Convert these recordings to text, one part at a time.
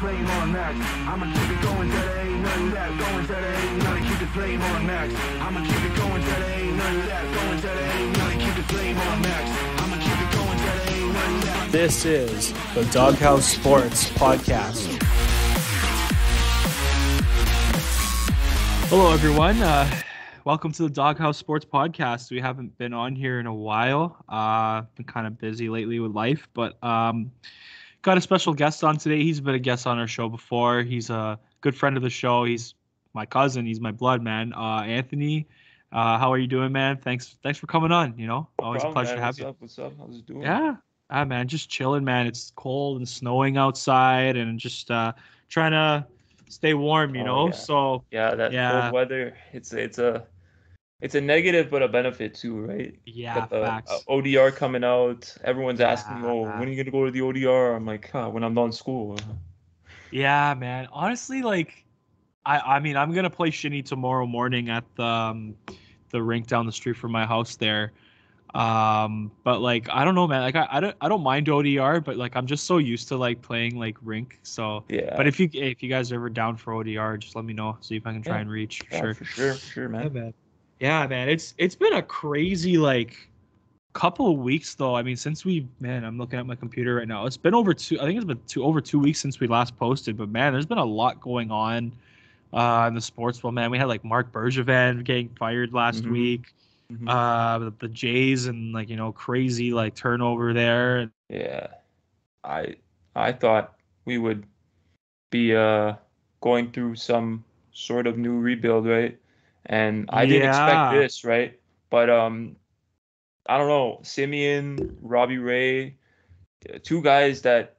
flame on max. I'ma keep it going till there ain't nothing left. Going till there ain't nothing, keep the flame on max. I'ma keep it going till there ain't nothing left. Going till there ain't nothing, keep the flame on max. I'ma keep it going till there ain't nothing left. This is the Dawghouse Sports Podcast. Hello, everyone. Welcome to the Dawghouse Sports Podcast. We haven't been on here in a while. Been kind of busy lately with life, but got a special guest on today. He's been a guest on our show before. He's a good friend of the show. He's my cousin. He's my blood, man. Anthony, how are you doing, man? Thanks for coming on. You know, always a pleasure to have you. What's up? How's it doing? Yeah, man, just chilling, man. It's cold and snowing outside, and just trying to stay warm, you know. Yeah. So Cold weather. It's a negative but a benefit too, right? Yeah, the facts. ODR coming out. Everyone's asking, "Oh, when are you gonna go to the ODR?" I'm like, when I'm done school. Yeah, man. Honestly, like, I mean, I'm gonna play shinny tomorrow morning at the rink down the street from my house there. But like, I don't know, man. Like, I don't mind ODR, but like, I'm just so used to like playing like rink. So yeah. But if you guys are ever down for ODR, just let me know. See if I can try and reach. For sure, man. Yeah, man. It's been a crazy like couple of weeks though. I mean, since I'm looking at my computer right now. It's been over 2 weeks since we last posted. But man, there's been a lot going on in the sports world, man. We had like Marc Bergevin getting fired last week. The Jays and like, you know, crazy like turnover there. Yeah, I thought we would be going through some sort of new rebuild, right? And I didn't expect this, right? But I don't know, Semien, Robbie Ray, two guys that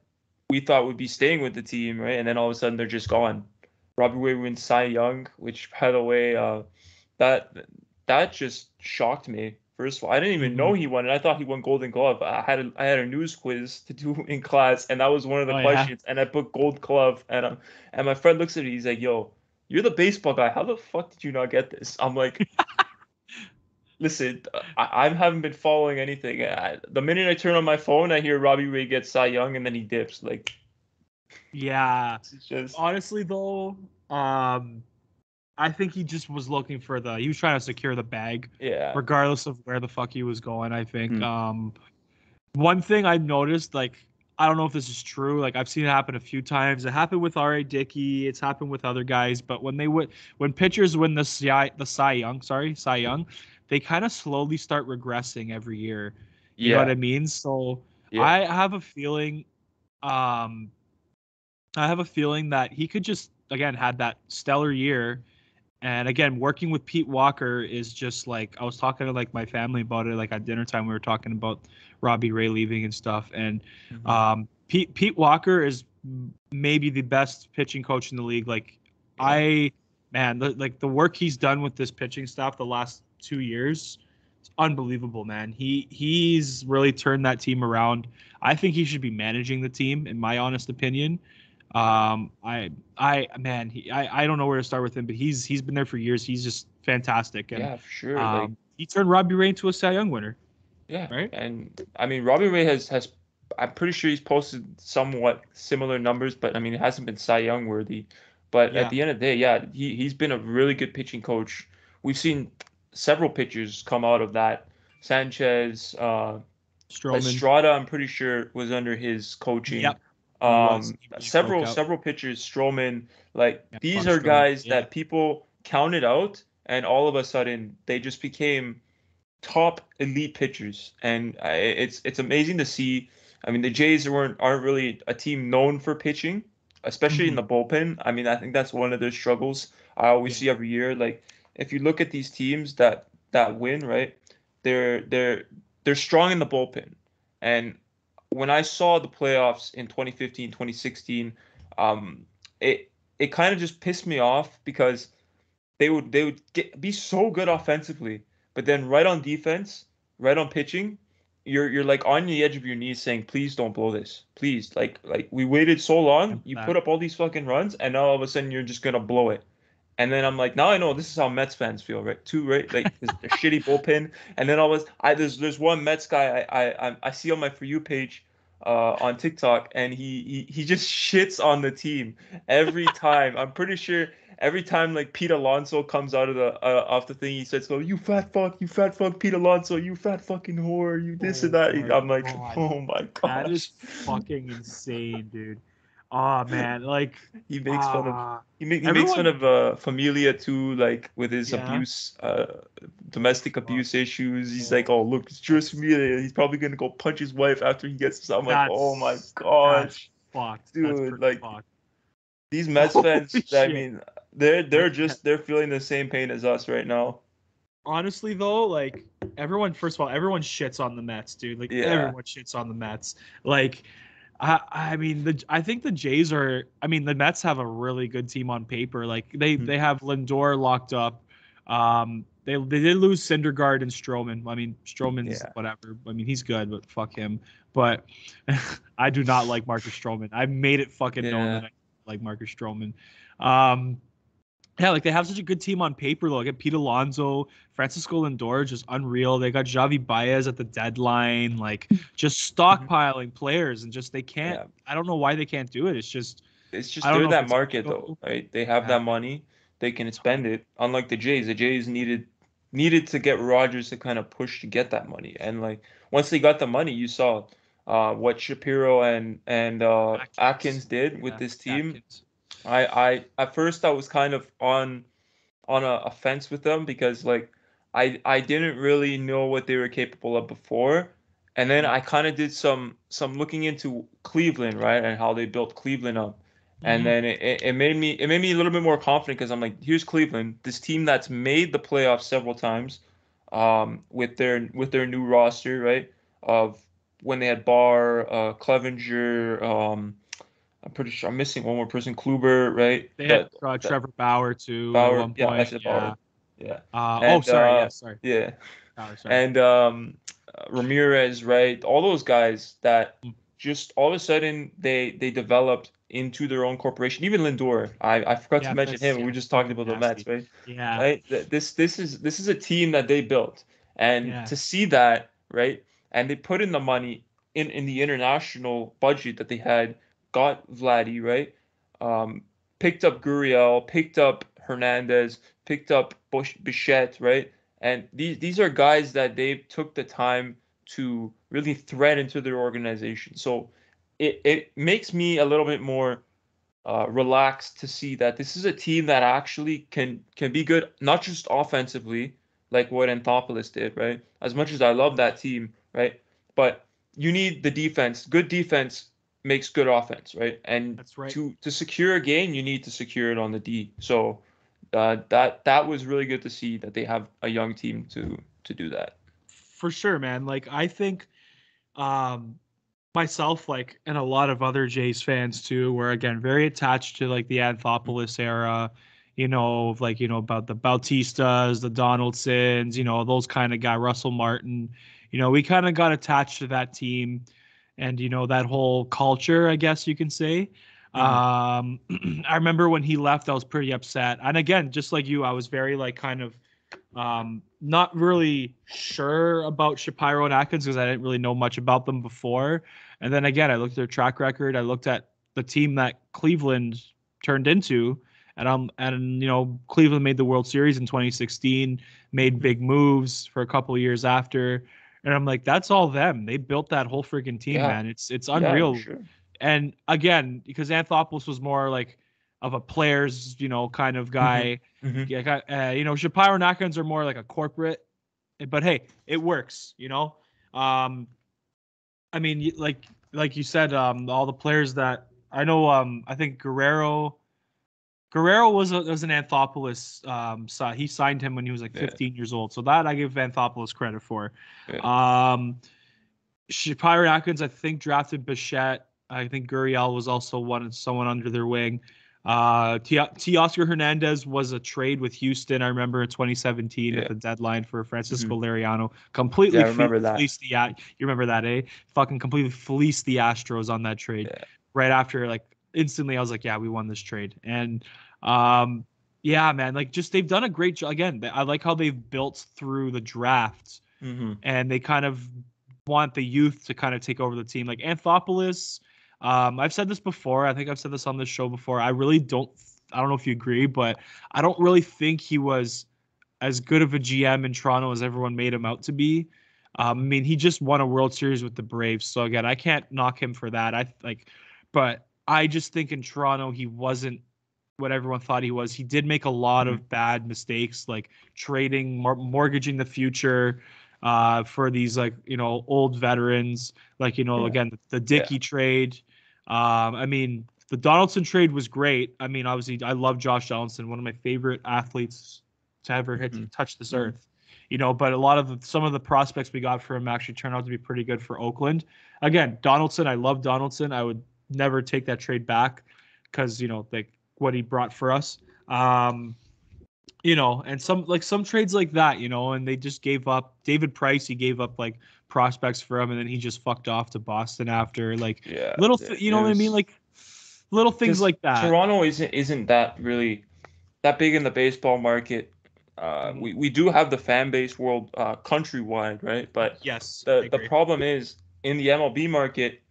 we thought would be staying with the team, right? And then all of a sudden they're just gone. Robbie Ray wins Cy Young, which, by the way, that just shocked me. First of all, I didn't even know he won it. I thought he won Golden Glove. I had a news quiz to do in class, and that was one of the questions. Yeah. And I put Gold Glove, and my friend looks at me. He's like, "Yo, you're the baseball guy. How the fuck did you not get this?" I'm like, "Listen, I haven't been following anything. The minute I turn on my phone, I hear Robbie Ray gets Cy Young, and then he dips. Like, yeah. Honestly, though, I think he just was looking for he was trying to secure the bag. Yeah. Regardless of where the fuck he was going, I think. One thing I noticed, like, I don't know if this is true. Like, I've seen it happen a few times. It happened with R.A. Dickey. It's happened with other guys. But when pitchers win the Cy Young, they kind of slowly start regressing every year. You know what I mean? So I have a feeling, that he could just, again, had that stellar year. And again, working with Pete Walker is just like, I was talking to like my family about it. Like at dinner time, we were talking about Robbie Ray leaving and stuff. And Pete Walker is maybe the best pitching coach in the league. Like the work he's done with this pitching staff the last 2 years, it's unbelievable, man. He's really turned that team around. I think he should be managing the team, in my honest opinion. I don't know where to start with him, but he's been there for years. He's just fantastic. And, yeah, for sure. He turned Robbie Ray into a Cy Young winner. Yeah, right. And I mean, Robbie Ray has I'm pretty sure he's posted somewhat similar numbers, but I mean, it hasn't been Cy Young worthy. But at the end of the day, he's been a really good pitching coach. We've seen several pitchers come out of that. Sanchez, Estrada, I'm pretty sure was under his coaching. Yep. Several pitchers, Stroman, these are guys that people counted out, and all of a sudden they just became top elite pitchers, and it's amazing to see. I mean, the Jays aren't really a team known for pitching, especially in the bullpen. I mean, I think that's one of their struggles. I always see every year. Like, if you look at these teams that win, right, they're strong in the bullpen, and when I saw the playoffs in 2015, 2016, it kind of just pissed me off because they would be so good offensively, but then right on defense, right on pitching, you're like on the edge of your knees saying, please don't blow this. Please. Like we waited so long, you put up all these fucking runs, and now all of a sudden you're just gonna blow it. And then I'm like, now I know this is how Mets fans feel, right? Too, right? Like a shitty bullpen. And then there's one Mets guy I see on my For You page. on TikTok, and he just shits on the team every time. I'm pretty sure every time like Pete Alonso comes out of the off the thing, he says, "Oh, you fat fuck, Pete Alonso, you fat fucking whore, you this and that." I'm like, God. oh my gosh, that is fucking insane, dude. Oh man, like he makes fun of he everyone, makes fun of Familia too, like with his yeah. abuse, domestic abuse issues. He's like, "Oh, look, it's just Familia. He's probably gonna go punch his wife after he gets this." I'm like, "Oh my gosh, fucked, dude!" Like fucked. these Mets fans, I Shit. mean, they're feeling the same pain as us right now. Honestly though, like everyone, first of all, everyone shits on the Mets, dude. Like everyone shits on the Mets. Like I mean, I think the Jays are. I mean, the Mets have a really good team on paper. Like they have Lindor locked up. They did lose Syndergaard and Stroman. I mean, Stroman's whatever. I mean, he's good, but fuck him. But I do not like Marcus Stroman. I made it fucking known that I like Marcus Stroman. Yeah, like they have such a good team on paper. Look at Pete Alonso, Francisco Lindor, just unreal. They got Javi Baez at the deadline, like just stockpiling players, and just they can't. Yeah. I don't know why they can't do it. It's just they're that market though, right? They have that money, they can spend it. Unlike the Jays needed to get Rodgers to kind of push to get that money, and like once they got the money, you saw what Shapiro and Atkins did with this team. Atkins. I at first I was kind of on a fence with them because like I didn't really know what they were capable of before, and then I kind of did some looking into Cleveland, right, and how they built Cleveland up, and then it made me a little bit more confident because I'm like, here's Cleveland, this team that's made the playoffs several times, with their new roster, right, of when they had Barr, Clevenger, I'm pretty sure I'm missing one more person. Kluber, right? They had Trevor Bauer too. Bauer, at one point. I said Bauer. Yeah. Sorry. Yeah. Bauer, sorry. And Ramirez, right? All those guys that just all of a sudden they developed into their own corporation. Even Lindor, I forgot to mention him. We were just talking about the Mets, right? Yeah. Right. This is a team that they built, and to see that, right? And they put in the money in the international budget that they had. Got Vladdy, right? Picked up Gurriel, picked up Hernandez, picked up Bichette, right? And these are guys that they took the time to really thread into their organization. So it makes me a little bit more relaxed to see that this is a team that actually can be good, not just offensively, like what Anthopoulos did, right? As much as I love that team, right? But you need the defense, good defense makes good offense, right? And that's right. To secure a game, you need to secure it on the D. So that was really good to see that they have a young team to do that. For sure, man. Like I think myself, like, and a lot of other Jays fans too, were again very attached to like the Anthopoulos era, about the Bautistas, the Donaldsons, those kind of guys, Russell Martin. We kind of got attached to that team. And that whole culture, I guess you can say. I remember when he left, I was pretty upset. And again, just like you, I was very like kind of not really sure about Shapiro and Atkins because I didn't really know much about them before. And then again, I looked at their track record. I looked at the team that Cleveland turned into, and Cleveland made the World Series in 2016, made big moves for a couple of years after. And I'm like, that's all them. They built that whole freaking team, man. It's unreal. Sure. And again, because Anthopoulos was more like of a players, kind of guy. Shapiro and Atkins are more like a corporate. But hey, it works, I mean, like you said, all the players that I know. I think Guerrero was an Anthopoulos. He signed him when he was like 15 years old. So that I give Anthopoulos credit for. Shapiro Atkins, I think, drafted Bichette. I think Gurriel was also someone under their wing. Teoscar Hernandez was a trade with Houston. I remember in 2017 at the deadline for Francisco Liriano. Completely fleeced the you remember that, eh? Fucking completely fleeced the Astros on that trade. Right after, like, instantly I was like, yeah, we won this trade. And man, like, just they've done a great job. Again, I like how they've built through the drafts, and they kind of want the youth to kind of take over the team. Like Anthopoulos, I've said this before. I think I've said this on this show before. I don't know if you agree, but I don't really think he was as good of a GM in Toronto as everyone made him out to be. I mean, he just won a World Series with the Braves. So again, I can't knock him for that. But I just think in Toronto, he wasn't what everyone thought he was. He did make a lot of bad mistakes, like trading, mortgaging the future for these old veterans, again, the Dickey trade. I mean, the Donaldson trade was great. I mean, obviously, I love Josh Donaldson, one of my favorite athletes to ever touch this earth. But some of the prospects we got for him actually turned out to be pretty good for Oakland. Again, Donaldson, I love Donaldson. I would never take that trade back because what he brought for us. And some trades like that, and they just gave up David Price. He gave up prospects for him, and then he just fucked off to Boston after what I mean? Like little things like that. Toronto isn't that really that big in the baseball market. We do have the fan base world countrywide, right? But yes, the problem is in the MLB market,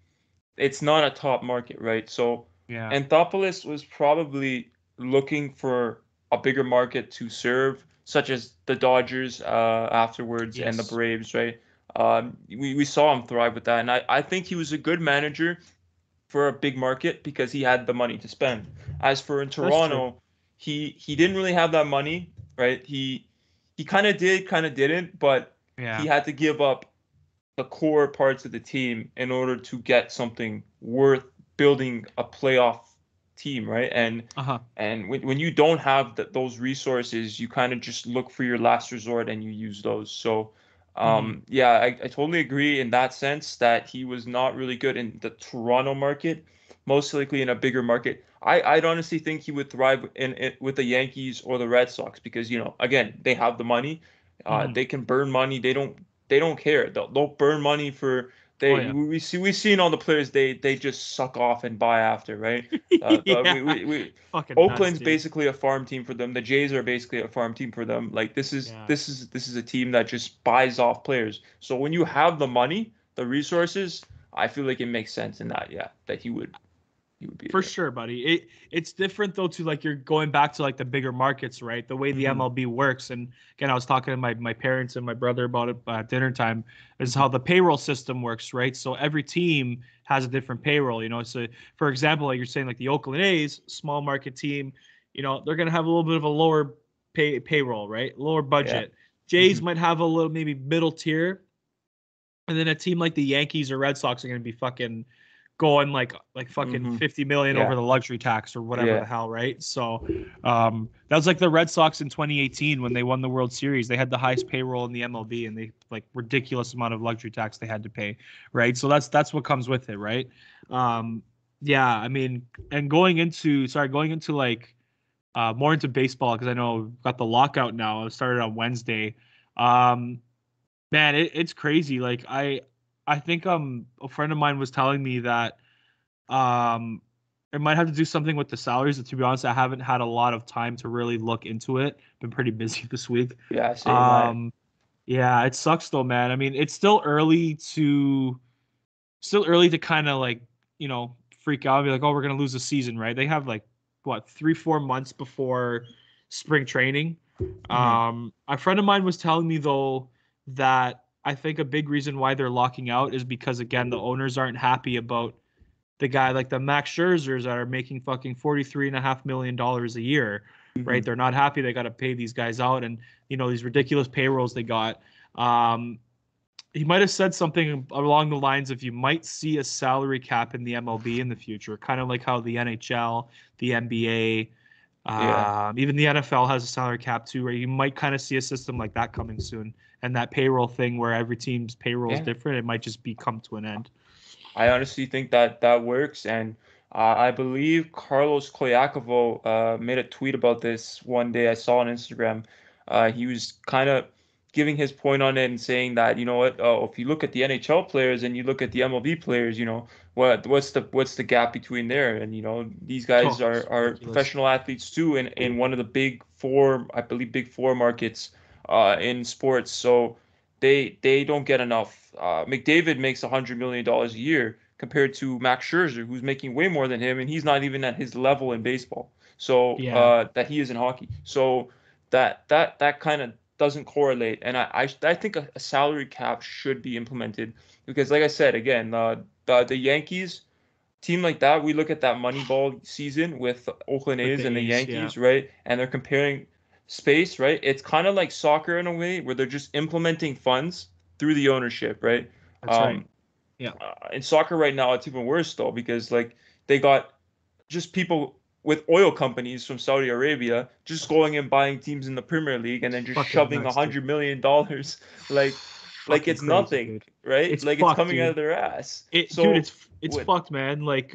it's not a top market, right? So Anthopoulos was probably looking for a bigger market to serve, such as the Dodgers afterwards and the Braves, right? We saw him thrive with that, and I think he was a good manager for a big market because he had the money to spend. As for in Toronto, he didn't really have that money. Right, he kind of did, kind of didn't, but he had to give up the core parts of the team in order to get something worth building a playoff team, right? And when you don't have those resources, you kind of just look for your last resort and you use those. So, I totally agree in that sense that he was not really good in the Toronto market, most likely in a bigger market. I'd honestly think he would thrive with the Yankees or the Red Sox because again, they have the money, they can burn money. They don't care. They'll burn money for we've seen all the players they just suck off and buy after, right? Oakland's basically a farm team for them. The Jays are basically a farm team for them. Like this is a team that just buys off players. So when you have the money, the resources, I feel like it makes sense in that he would be for sure, buddy. It's different though to you're going back to the bigger markets, right? The way the MLB works. And again, I was talking to my parents and my brother about it at dinner time, is how the payroll system works, right? So every team has a different payroll, so for example, like you're saying, the Oakland A's, small market team, they're going to have a little bit of a lower payroll, right? Lower budget. Jays might have a little maybe middle tier. And then a team like the Yankees or Red Sox are going to be fucking going like fucking 50 million over the luxury tax or whatever the hell, right? So that was like the Red Sox in 2018 when they won the World Series. They had the highest payroll in the MLB and they ridiculous amount of luxury tax they had to pay, right? So that's what comes with it, right? I mean, and going into more into baseball, because I know we've got the lockout now. It started on Wednesday. Man, it's crazy. I think a friend of mine was telling me that it might have to do something with the salaries. And to be honest, I haven't had a lot of time to really look into it. Been pretty busy this week. Yeah, same. Yeah, it sucks though, man. I mean, it's still early to kind of freak out and be like, oh, we're gonna lose the season, right? They have 3-4 months before spring training. A friend of mine was telling me though that I think a big reason why they're locking out is because, again, the owners aren't happy about the guy like the Max Scherzers that are making fucking $43.5 million a year, right? They're not happy. They got to pay these guys out, and these ridiculous payrolls they got. He might have said something along the lines of you might see a salary cap in the MLB in the future, kind of like how the NHL, the NBA, even the NFL has a salary cap too, where you might kind of see a system like that coming soon. And that payroll thing where every team's payroll is different, it might just come to an end. I honestly think that works. And I believe Carlos Coyacovo made a tweet about this one day. I saw on Instagram. He was kind of giving his point on it and saying that, if you look at the NHL players and you look at the MLB players, what's the gap between there? And, these guys are professional athletes too in one of the big four, I believe, big four markets in sports. So they don't get enough. McDavid makes $100 million a year compared to Max Scherzer, who's making way more than him, and he's not even at his level in baseball. So that he is in hockey. So that kind of doesn't correlate. And I think a salary cap should be implemented because, like I said, again, the Yankees team like that, we look at that Moneyball season with Oakland A's and the Yankees, right? And they're comparing space, right? It's kind of like soccer in a way where they're just implementing funds through the ownership, right? That's right. Yeah. In soccer right now, it's even worse though because like they got just people with oil companies from Saudi Arabia just going and buying teams in the Premier League and then just shoving $100 million like it's crazy, nothing, dude. Right? It's fucked, coming dude. out of their ass. Dude, it's fucked, man. Like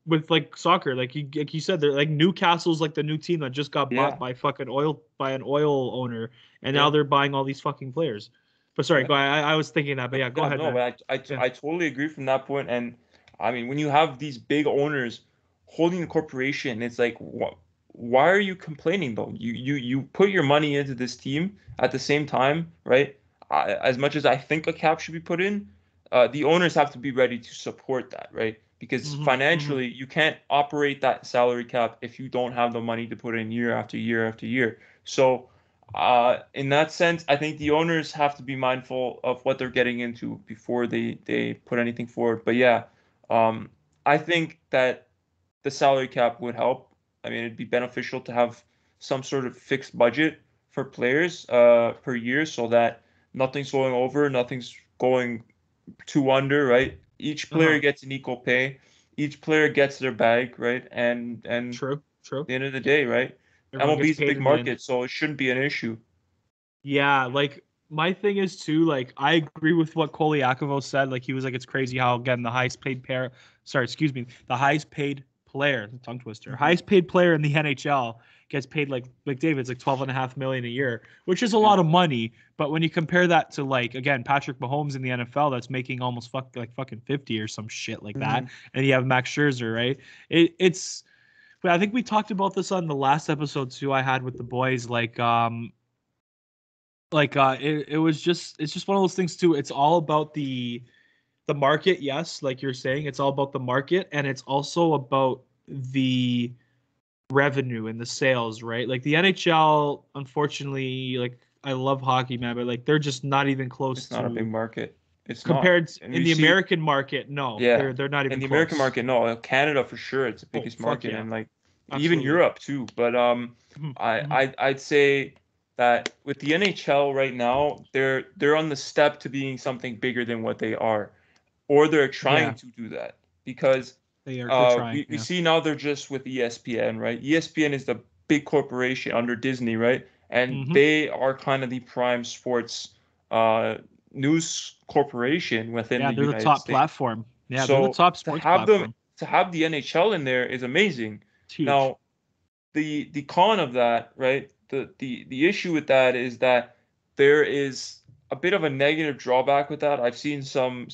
with like soccer, like you said, they're like Newcastle's like the new team that just got bought by an oil owner, and now they're buying all these fucking players. But sorry, go ahead. I was thinking that, but go ahead. No, man. but I totally agree from that point. And I mean, when you have these big owners holding the corporation, it's like, why are you complaining though? You put your money into this team at the same time, right? As much as I think a cap should be put in, the owners have to be ready to support that, right? Because financially, you can't operate that salary cap if you don't have the money to put in year after year after year. So, in that sense, I think the owners have to be mindful of what they're getting into before they put anything forward. But yeah, I think that the salary cap would help. I mean, it'd be beneficial to have some sort of fixed budget for players per year so that nothing's going over, nothing's going too under, right? Each player gets an equal pay. Each player gets their bag, right? And true. At the end of the day, right? MLB's a big market, so it shouldn't be an issue. Yeah, like my thing is too, like I agree with what Koliakovo said. Like he was like, it's crazy how again the highest paid player, tongue twister, highest paid player in the NHL gets paid like McDavid's like $12.5 million a year, which is a lot of money. But when you compare that to like again Patrick Mahomes in the NFL that's making almost fucking 50 or some shit like that, and you have Max Scherzer, right? It's. But I think we talked about this on the last episode too I had with the boys. It's just one of those things too. It's all about the market, yes, like you're saying, it's all about the market, and it's also about the revenue and the sales, right? Like the NHL, unfortunately, like I love hockey, man, but like they're just not even close. It's not a big market. It's compared in the American market, no. Yeah, they're not even in the close. American market, no. Canada for sure, it's the biggest market, and like even Europe too. But I'd say that with the NHL right now, they're on the step to being something bigger than what they are, or they're trying to do that because they're trying. We see now they're just with ESPN, right? ESPN is the big corporation under Disney, right? And they are kind of the prime sports news corporation within the United States. They're the top platform. Yeah, so they're the top sports platform. To have the NHL in there is amazing. Now, the con of that, right? The issue with that is that there is a bit of a negative drawback with that. I've seen some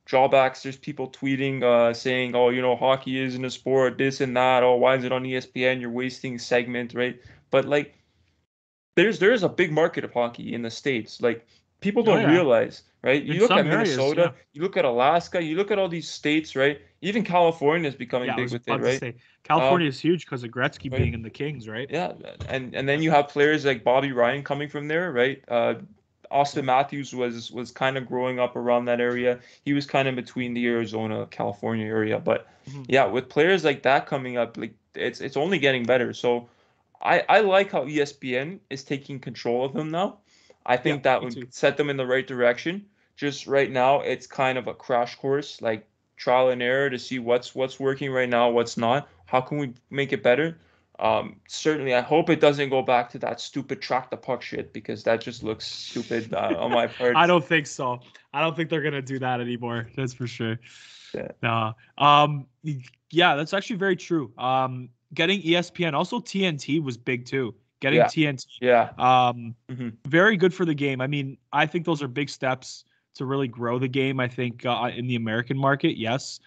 drawbacks. There's people tweeting saying, "Oh, you know, hockey isn't a sport, this and that. Oh, why is it on ESPN? You're wasting segment, right?" But like, there's a big market of hockey in the States. Like people don't realize, right? You look at Minnesota, you look at Alaska, you look at all these states, right? Even California is becoming big with it, right? California is huge because of Gretzky being in the Kings, right? Yeah, and then you have players like Bobby Ryan coming from there, right? Austin Matthews was kind of growing up around that area. He was kind of between the Arizona, California area, but yeah, with players like that coming up, like it's only getting better. So I like how ESPN is taking control of them now. I think that would set them in the right direction. Just right now, it's kind of a crash course, like trial and error to see what's working right now, what's not. How can we make it better? Certainly, I hope it doesn't go back to that stupid track the puck shit because that just looks stupid on my part. I don't think so. I don't think they're gonna do that anymore. That's for sure. Yeah. No. Yeah, that's actually very true. Getting ESPN, also TNT was big too. Getting TNT. Yeah. Very good for the game. I mean, I think those are big steps to really grow the game. I think in the American market, yes.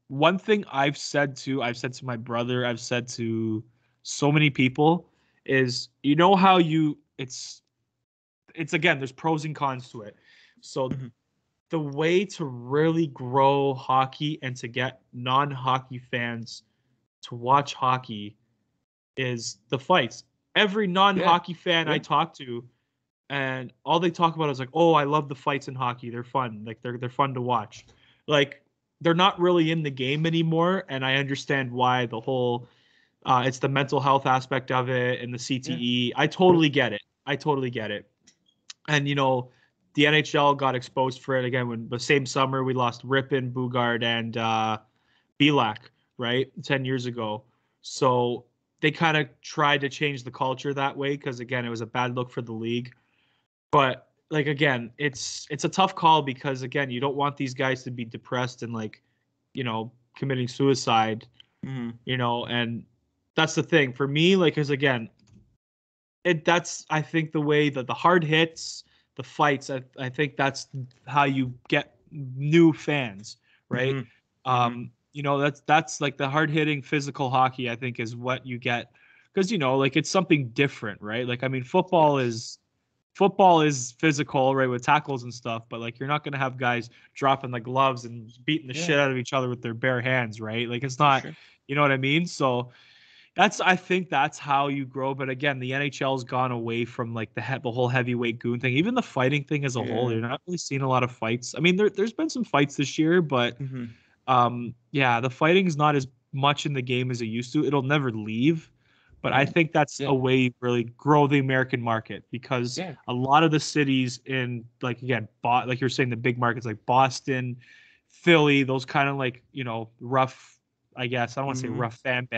One thing I've said to my brother, I've said to so many people is, you know how it's again, there's pros and cons to it. So Mhm. the way to really grow hockey and to get non-hockey fans to watch hockey is the fights. Every non-hockey fan I talk to, and all they talk about is like, oh, I love the fights in hockey. They're fun. Like they're fun to watch. Like they're not really in the game anymore, and I understand why the whole it's the mental health aspect of it and the CTE. I totally get it. I totally get it. And the NHL got exposed for it again when the same summer we lost Ripon, Bugard, and Belak, right? 10 years ago. So they kind of tried to change the culture that way because again, it was a bad look for the league. But like again, it's a tough call because again, you don't want these guys to be depressed and like, committing suicide, and that's the thing for me. Like, because again, that's I think the way that the hard hits, the fights, I think that's how you get new fans, right? That's like the hard hitting physical hockey. I think is what you get because like it's something different, right? Like I mean, football is physical, right, with tackles and stuff, but like you're not gonna have guys dropping the gloves and beating the shit out of each other with their bare hands, right? Like it's not, you know what I mean? So I think that's how you grow. But again, the NHL's gone away from like the whole heavyweight goon thing, even the fighting thing as a whole. You're not really seeing a lot of fights. I mean, there's been some fights this year, but the fighting's not as much in the game as it used to. It'll never leave. But I think that's a way you really grow the American market because a lot of the cities in like again, like you're saying, the big markets like Boston, Philly, those kind of like rough. I guess I don't want to say rough fan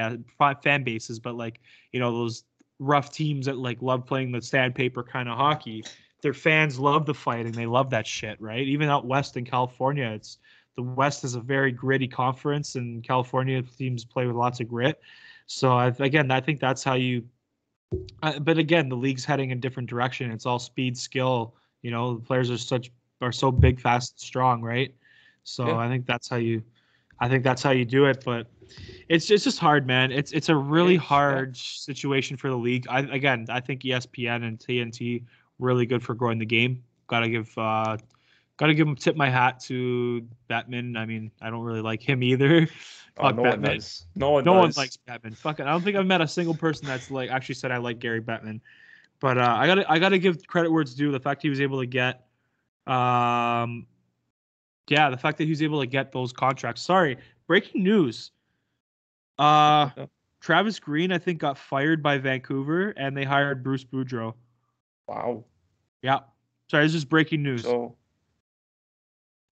bases, but like those rough teams that like love playing the sandpaper kind of hockey. Their fans love the fighting. They love that shit, right? Even out west in California, the West is a very gritty conference, and California teams play with lots of grit. So I think that's how you. But again, the league's heading in a different direction. It's all speed, skill. The players are so big, fast, strong, right? So I think that's how you do it. But it's just hard, man. It's a really hard situation for the league. I think ESPN and TNT really good for growing the game. Gotta give him tip my hat to Batman. I mean, I don't really like him either. Fuck no Batman. One does. No one likes Batman. Fuck it. I don't think I've met a single person that's like actually said I like Gary Bettman. But I gotta give credit where it's due. The fact he was able to get the fact that he was able to get those contracts. Sorry, breaking news. Travis Green, I think, got fired by Vancouver, and they hired Bruce Boudreau. Wow. Yeah. Sorry, this is breaking news. So,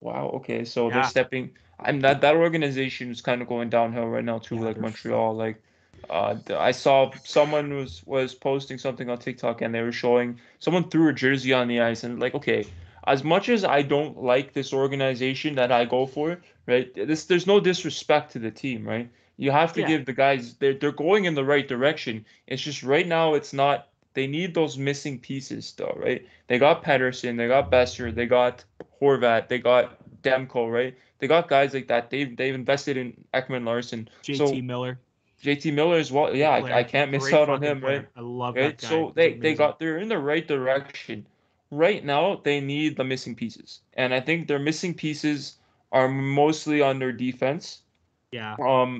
wow. Okay, so they're stepping. That organization is kind of going downhill right now too, like Montreal. Like, I saw someone was posting something on TikTok, and they were showing someone threw a jersey on the ice, and like, okay, as much as I don't like this organization that I go for, right? There's no disrespect to the team, right? You have to give the guys they're going in the right direction. It's just right now it's not. They need those missing pieces still, right? They got Pedersen, they got Besser, they got Horvat, they got Demko, right? They got guys like that. They've invested in Ekman Larson. JT Miller. JT Miller as well. Yeah, I can't miss out on him, right? I love that guy. So they're in the right direction. Right now, they need the missing pieces, and I think their missing pieces are mostly on their defense. Yeah.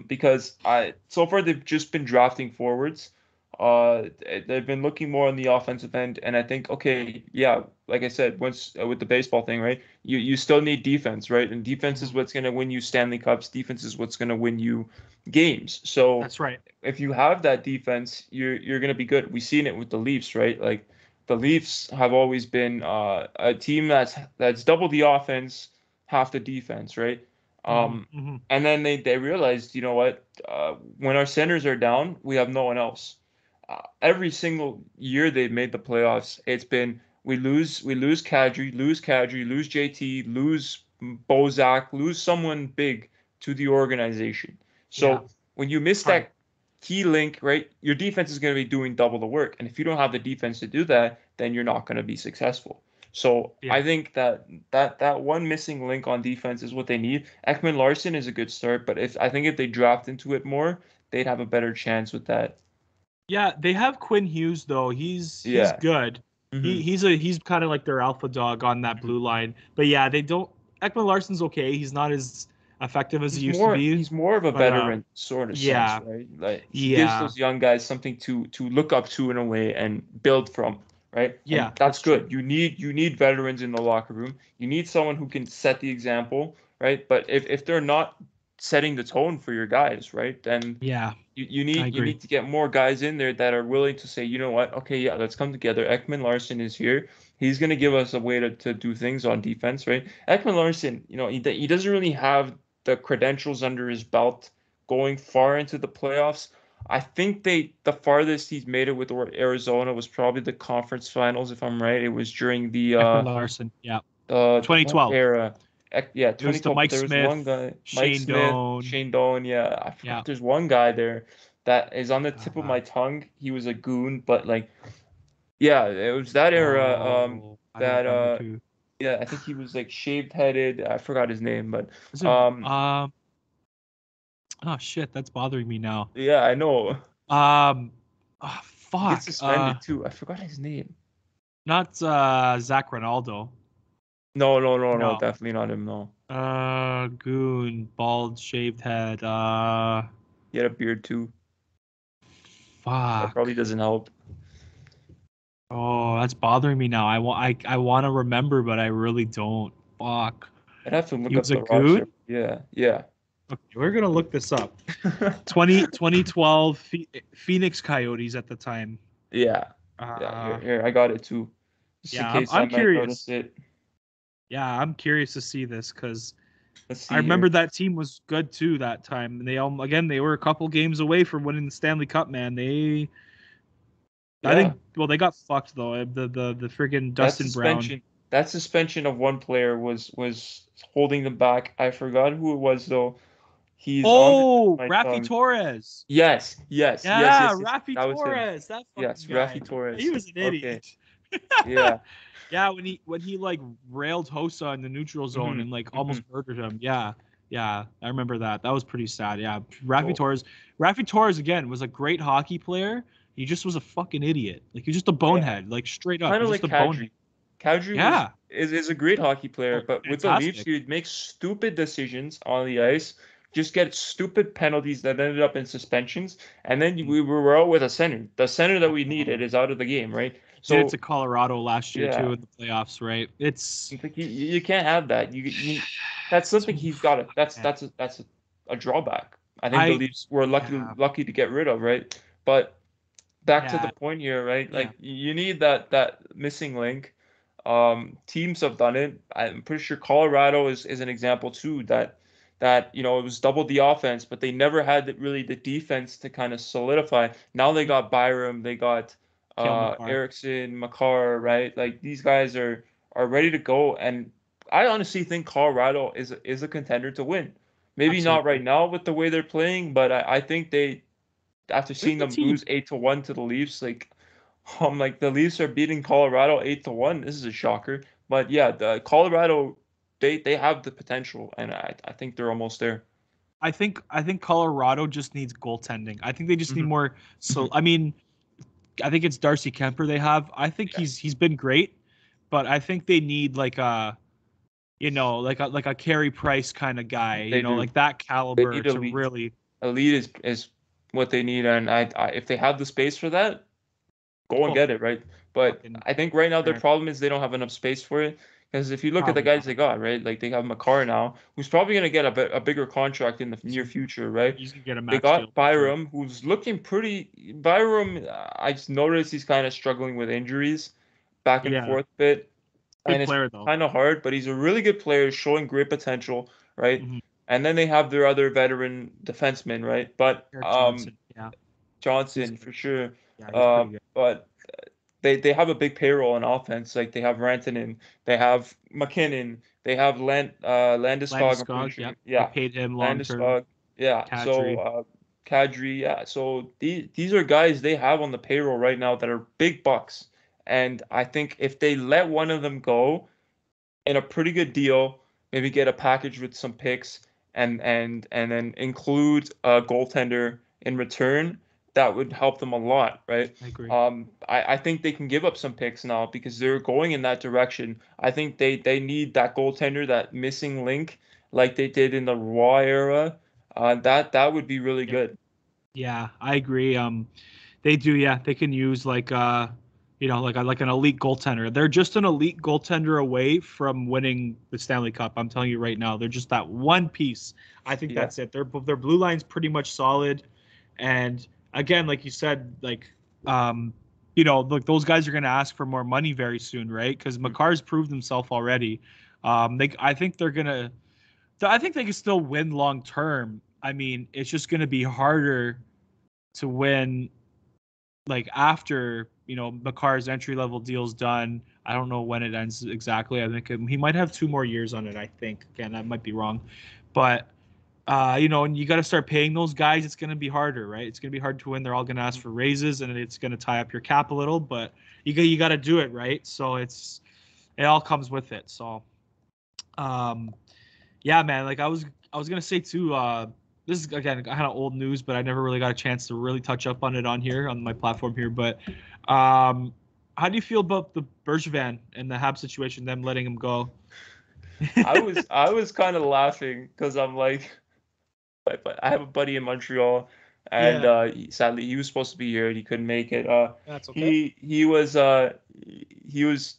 Because so far they've just been drafting forwards. They've been looking more on the offensive end, and I think like I said, once with the baseball thing, right? You still need defense, right? And defense is what's gonna win you Stanley Cups. Defense is what's gonna win you games. So that's right. If you have that defense, you're gonna be good. We've seen it with the Leafs, right? Like the Leafs have always been a team that's double the offense, half the defense, right? And then they realized, you know what? When our centers are down, we have no one else. Every single year they've made the playoffs, it's been we lose Kadri, lose JT, lose Bozak, lose someone big to the organization. So when you miss that key link, right, your defense is going to be doing double the work. And if you don't have the defense to do that, then you're not going to be successful. So I think that one missing link on defense is what they need. Ekman Larson is a good start, but if they draft into it more, they'd have a better chance with that. Yeah, they have Quinn Hughes though. He's good. He's kind of like their alpha dog on that blue line. But yeah, they don't. Ekman Larsson's okay. He's not as effective as he used to be. He's more of a veteran sort of sense, right? Like he gives those young guys something to look up to in a way and build from, right? Yeah, and that's good. True. You need veterans in the locker room. You need someone who can set the example, right? But if they're not setting the tone for your guys, right? Then you need to get more guys in there that are willing to say, you know what? Okay, yeah, let's come together. Ekman Larsson is here. He's going to give us a way to do things on defense, right? Ekman Larsson, he doesn't really have the credentials under his belt going far into the playoffs. I think the farthest he's made it with Arizona was probably the conference finals, if I'm right. It was during the Ekman Larsson, 2012 era. Yeah, 2012. Mike there was Smith, one guy, Shane Doan. Shane Doan. Yeah, I forgot. There's one guy there that is on the tip of my tongue. He was a goon, but like, yeah, it was that era. Yeah, I think he was like shaved headed. I forgot his name, but oh shit, that's bothering me now. Yeah, I know. Fuck. He gets suspended too. I forgot his name. Not Zach Ronaldo. No, definitely not him. No. Goon, bald, shaved head. He had a beard too. Fuck. That probably doesn't help. Oh, that's bothering me now. I want to remember, but I really don't. Fuck. I'd have to look he up was the a goon? roster. Yeah. Okay, we're gonna look this up. 2012 Phoenix Coyotes at the time. Yeah. Here, I got it too. Just in case I'm curious. Notice it. Yeah, I'm curious to see this because I remember that team was good too that time. And they were a couple games away from winning the Stanley Cup, man. I think they got fucked though. The friggin' Dustin Brown. That suspension of one player was holding them back. I forgot who it was though. He's Raffi Torres. Yes. Raffi Torres. That fucking guy. Raffi Torres. He was an idiot. Yeah. Yeah, when he like railed Hossa in the neutral zone and like almost murdered him. Yeah, I remember that. That was pretty sad. Yeah, Raffi Torres again was a great hockey player. He just was a fucking idiot. Like he's just a bonehead. Like straight up. Kind of like Kadri. Kadri is a great hocky player, but with the Leafs, he would make stupid decisions on the ice, just get stupid penalties that ended up in suspensions, and then we were out with a center. The center that we needed is out of the game, right? So it's a Colorado last year too in the playoffs, right? It's like you can't have that. That's something he's got to. That's a drawback. I think the Leafs were lucky to get rid of, right? But back to the point here, right? Like you need that missing link. Teams have done it. I'm pretty sure Colorado is an example too. That it was double the offense, but they never had really the defense to kind of solidify. Now they got Byram, they got Erickson, Makar, right? Like these guys are ready to go, and I honestly think Colorado is a contender to win. Maybe not right now with the way they're playing, but I think they, after seeing them lose 8-1 to the Leafs, like the Leafs are beating Colorado 8-1. This is a shocker, but yeah, the Colorado they have the potential, and I think they're almost there. I think Colorado just needs goaltending. I think they just need more. So I mean, I think it's Darcy Kemper they have. I think he's been great, but I think they need like a Carey Price kind of guy, like that caliber to really. Elite is what they need, and I if they have the space for that, go and get it, right? But I think right now their problem is they don't have enough space for it. Because if you look at the guys they got, right, like they have Makar now, who's probably going to get a bigger contract in the near future, right? He's going to get a max They got Byram, who's looking pretty. Byram, I just noticed he's kind of struggling with injuries, back and forth a bit. Good and player, it's kind of hard, but he's a really good player, showing great potential, right? And then they have their other veteran defenseman, right? But Johnson for sure. Yeah, but they have a big payroll on offense. Like they have Rantanen, they have McKinnon, they have Landeskog. They paid him long term. Kadri. So Kadri. So these are guys they have on the payroll right now that are big bucks. And I think if they let one of them go in a pretty good deal, maybe get a package with some picks and then include a goaltender in return, that would help them a lot, right? I agree. I think they can give up some picks now because they're going in that direction. I think they need that goaltender, that missing link, like they did in the Raw era. That would be really good. Yeah, I agree. They do. Yeah, they can use like like an elite goaltender. They're just an elite goaltender away from winning the Stanley Cup. I'm telling you right now, they're just that one piece. I think that's it. Their blue line's pretty much solid, and again, like you said, like look, those guys are going to ask for more money very soon, right? Because Makar's proved himself already. I think they're gonna. I think they can still win long term. I mean, it's just going to be harder to win, like after Makar's entry level deal's done. I don't know when it ends exactly. I think he might have 2 more years on it. I think again, that might be wrong, but and you got to start paying those guys. It's going to be harder, right? It's going to be hard to win. They're all going to ask for raises, and it's going to tie up your cap a little. But you got to do it, right? So it all comes with it. So, yeah, man. Like I was gonna say too. This is again kind of old news, but I never really got a chance to really touch up on it on my platform here. But how do you feel about the Bergevin and the Habs situation? Them letting him go? I was kind of laughing because I'm like, but I have a buddy in Montreal, and sadly he was supposed to be here and he couldn't make it. That's okay. He was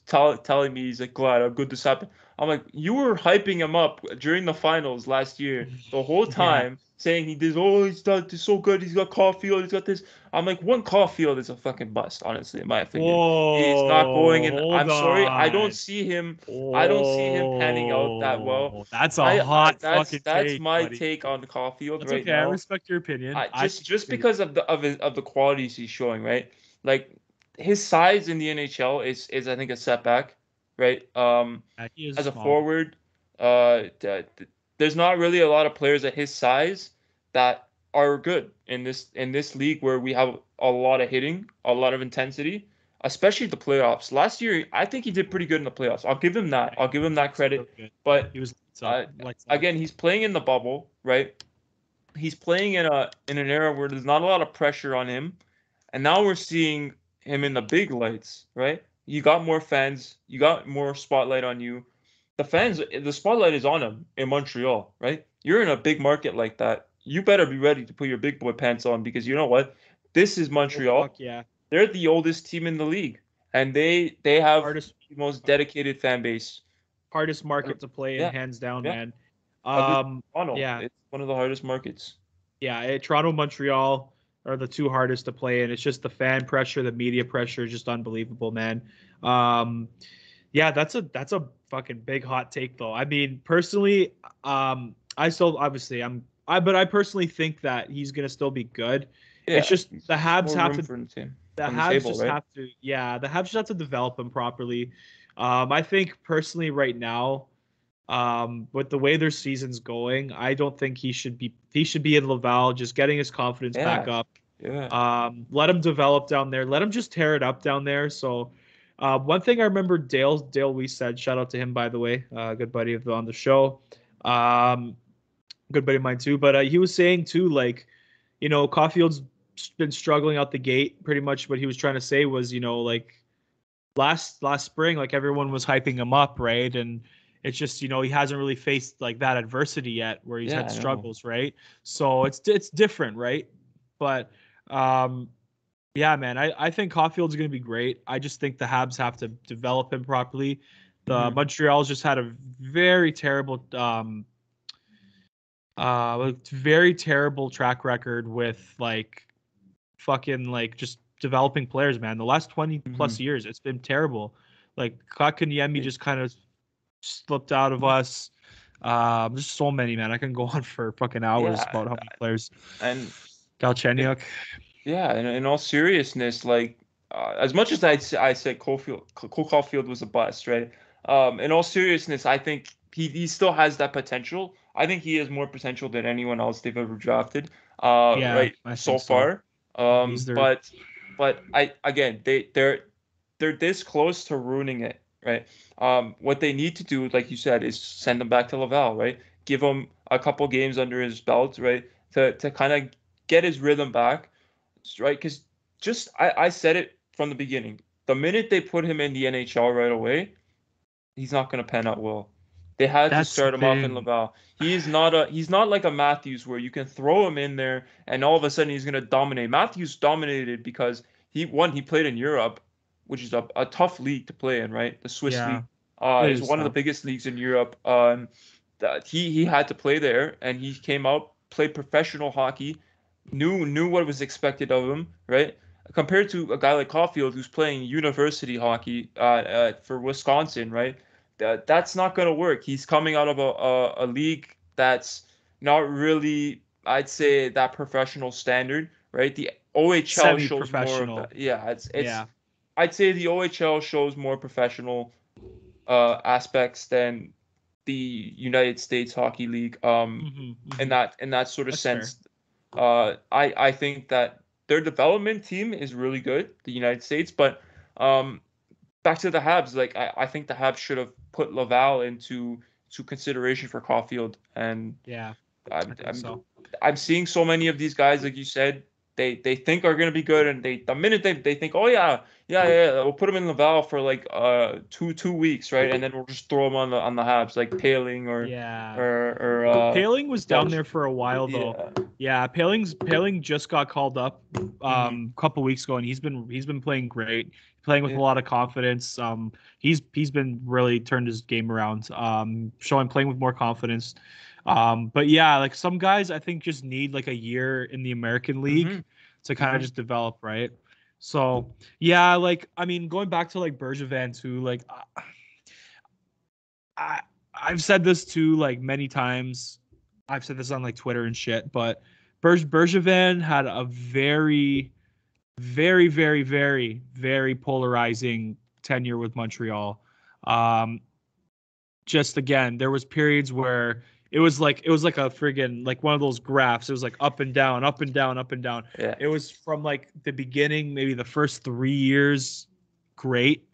telling me, he's like, glad I'm good this happened. I'm like, you were hyping him up during the finals last year the whole time, saying he's so good, he's got Caulfield, he's got this. I'm like, one Caulfield is a fucking bust, honestly, in my opinion. Whoa, he's not going in. I'm sorry, on. I don't see him panning out that well. That's a hot fucking take. That's my buddy. take on the Caulfield That's right okay. now. I respect your opinion. Just because of the qualities he's showing, right? Like his size in the NHL is I think a setback, right? As a forward, there's not really a lot of players at his size that are good in this league where we have a lot of hitting, a lot of intensity, especially the playoffs. Last year, I think he did pretty good in the playoffs. I'll give him that. I'll give him that credit. But he was again, he's playing in the bubble, right? He's playing in an era where there's not a lot of pressure on him, and now we're seeing him in the big lights, right? You got more fans, you got more spotlight on you. The spotlight is on him in Montreal, right? You're in a big market like that. You better be ready to put your big boy pants on because you know what? This is Montreal. Fuck yeah. They're the oldest team in the league, and they have the most dedicated fan base. Hardest market to play in, hands down, man. It's one of the hardest markets. Yeah, Toronto, Montreal are the 2 hardest to play in. It's just the fan pressure, the media pressure is just unbelievable, man. Yeah, that's a fucking big hot take though. I mean, personally, I still obviously but I personally think that he's gonna still be good. Yeah, it's just the Habs have to. The Habs just have to. Yeah, the Habs just have to develop him properly. I think personally, right now, with the way their season's going, I don't think he should be. He should be in Laval, just getting his confidence back up. Yeah. Let him develop down there. Let him just tear it up down there. So, one thing I remember Dale Weiss said. Shout out to him, by the way. Good buddy on the show. Good buddy of mine too. But he was saying too, like, Caulfield's been struggling out the gate. Pretty much what he was trying to say was, like last spring, like everyone was hyping him up, right? And it's just, he hasn't really faced like that adversity yet where he's had struggles, right? So it's different, right? But yeah, man, I think Caulfield's going to be great. I just think the Habs have to develop him properly. The Montreal's just had a very terrible track record with like fucking like just developing players, man. The last 20 plus years, it's been terrible. Like Kotkaniemi just kind of slipped out of us. There's so many, man. I can go on for fucking hours about how many players. And Galchenyuk. Yeah, and in all seriousness, like as much as I said Caulfield was a bust, right? In all seriousness, I think he still has that potential. I think he has more potential than anyone else they've ever drafted. So far. But they're this close to ruining it, right? What they need to do, like you said, is send him back to Laval, right? Give him a couple games under his belt, right? To kind of get his rhythm back, right? Because I said it from the beginning. The minute they put him in the NHL right away, he's not going to pan out well. They had to start him off in Laval. He's not like a Matthews where you can throw him in there and all of a sudden he's going to dominate. Matthews dominated because he played in Europe, which is a tough league to play in, right? The Swiss league is one of the biggest leagues in Europe. That he had to play there, and he came out, played professional hockey, knew what was expected of him, right? Compared to a guy like Caulfield who's playing university hockey for Wisconsin, right? That's not going to work. He's coming out of a league that's not really, I'd say, that professional standard, right? The OHL shows more of that. Yeah, it's I'd say the OHL shows more professional aspects than the United States Hockey League. In that sort of That's sense, I think that their development team is really good, the United States, but back to the Habs, like I think the Habs should have put Laval into consideration for Caulfield, and I'm seeing so many of these guys, like you said, they think are going to be good, and the minute they think, oh yeah, we'll put them in Laval for like 2 weeks, right, and then we'll just throw them on the Habs, like Paling or Paling was down there for a while though. Yeah, Paling just got called up a couple weeks ago, and he's been playing great, playing with a lot of confidence. He's been really turned his game around, playing with more confidence. But yeah, like some guys I think just need like a year in the American League to kind of just develop, right? So yeah, like I mean, going back to like Bergevin too, like I've said this too like many times. I've said this on like Twitter and shit, but Bergevin had a very, very, very, very, very polarizing tenure with Montreal. Just again, there was periods where it was like a friggin' like one of those graphs. It was like up and down, up and down, up and down. Yeah. It was from like the beginning, maybe the first 3 years, great.